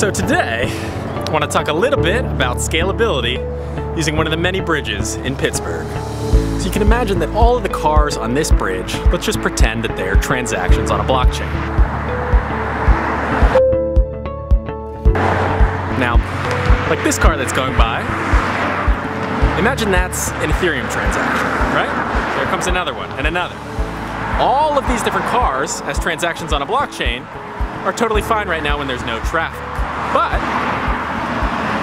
So today, I want to talk a little bit about scalability using one of the many bridges in Pittsburgh. So you can imagine that all of the cars on this bridge, let's just pretend that they're transactions on a blockchain. Now, like this car that's going by, imagine that's an Ethereum transaction, right? There comes another one and another. All of these different cars as transactions on a blockchain are totally fine right now when there's no traffic. But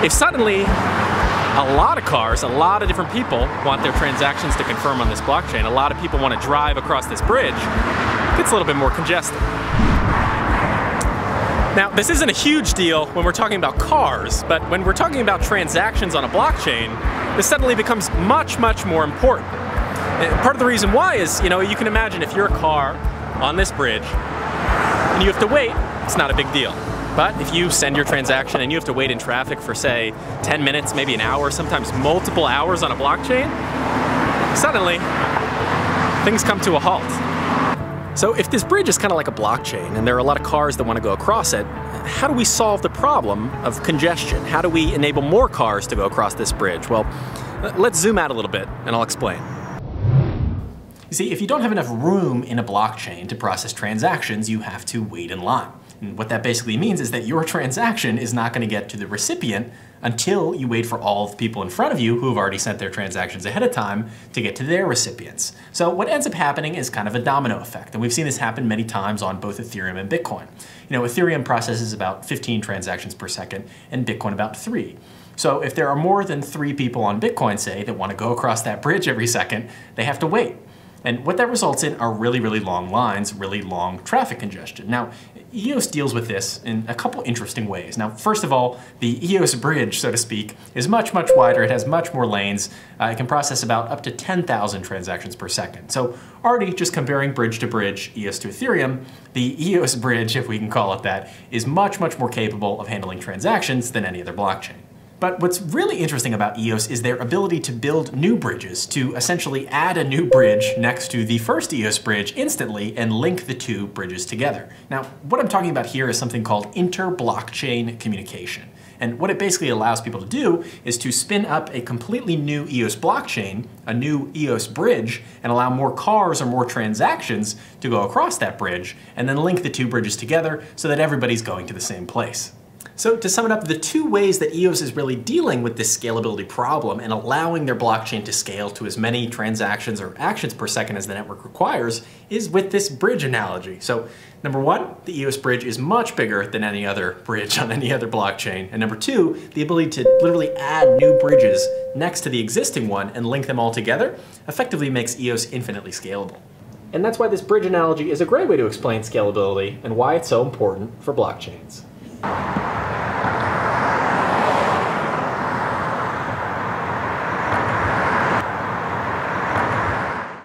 if suddenly a lot of cars, a lot of different people want their transactions to confirm on this blockchain, a lot of people want to drive across this bridge, it gets a little bit more congested. Now, this isn't a huge deal when we're talking about cars, but when we're talking about transactions on a blockchain, this suddenly becomes much, much more important. And part of the reason why is, you can imagine if you're a car on this bridge and you have to wait, it's not a big deal. But if you send your transaction and you have to wait in traffic for, say, 10 minutes, maybe an hour, sometimes multiple hours on a blockchain, suddenly things come to a halt. So if this bridge is kind of like a blockchain and there are a lot of cars that want to go across it, how do we solve the problem of congestion? How do we enable more cars to go across this bridge? Well, let's zoom out a little bit and I'll explain. You see, if you don't have enough room in a blockchain to process transactions, you have to wait in line. And what that basically means is that your transaction is not going to get to the recipient until you wait for all of the people in front of you who have already sent their transactions ahead of time to get to their recipients. So what ends up happening is kind of a domino effect, and we've seen this happen many times on both Ethereum and Bitcoin. Ethereum processes about 15 transactions per second and Bitcoin about 3. So if there are more than 3 people on Bitcoin, say, that want to go across that bridge every second, they have to wait. And what that results in are really, really long lines, really long traffic congestion. Now, EOS deals with this in a couple interesting ways. Now, first of all, the EOS bridge, so to speak, is much, much wider. It has much more lanes. It can process about up to 10,000 transactions per second. So already just comparing bridge to bridge, EOS to Ethereum, the EOS bridge, if we can call it that, is much, much more capable of handling transactions than any other blockchain. But what's really interesting about EOS is their ability to build new bridges, to essentially add a new bridge next to the first EOS bridge instantly and link the two bridges together. Now, what I'm talking about here is something called inter-blockchain communication. And what it basically allows people to do is to spin up a completely new EOS blockchain, a new EOS bridge, and allow more cars or more transactions to go across that bridge, and then link the two bridges together so that everybody's going to the same place. So to sum it up, the two ways that EOS is really dealing with this scalability problem and allowing their blockchain to scale to as many transactions or actions per second as the network requires is with this bridge analogy. So number one, the EOS bridge is much bigger than any other bridge on any other blockchain. And number two, the ability to literally add new bridges next to the existing one and link them all together effectively makes EOS infinitely scalable. And that's why this bridge analogy is a great way to explain scalability and why it's so important for blockchains.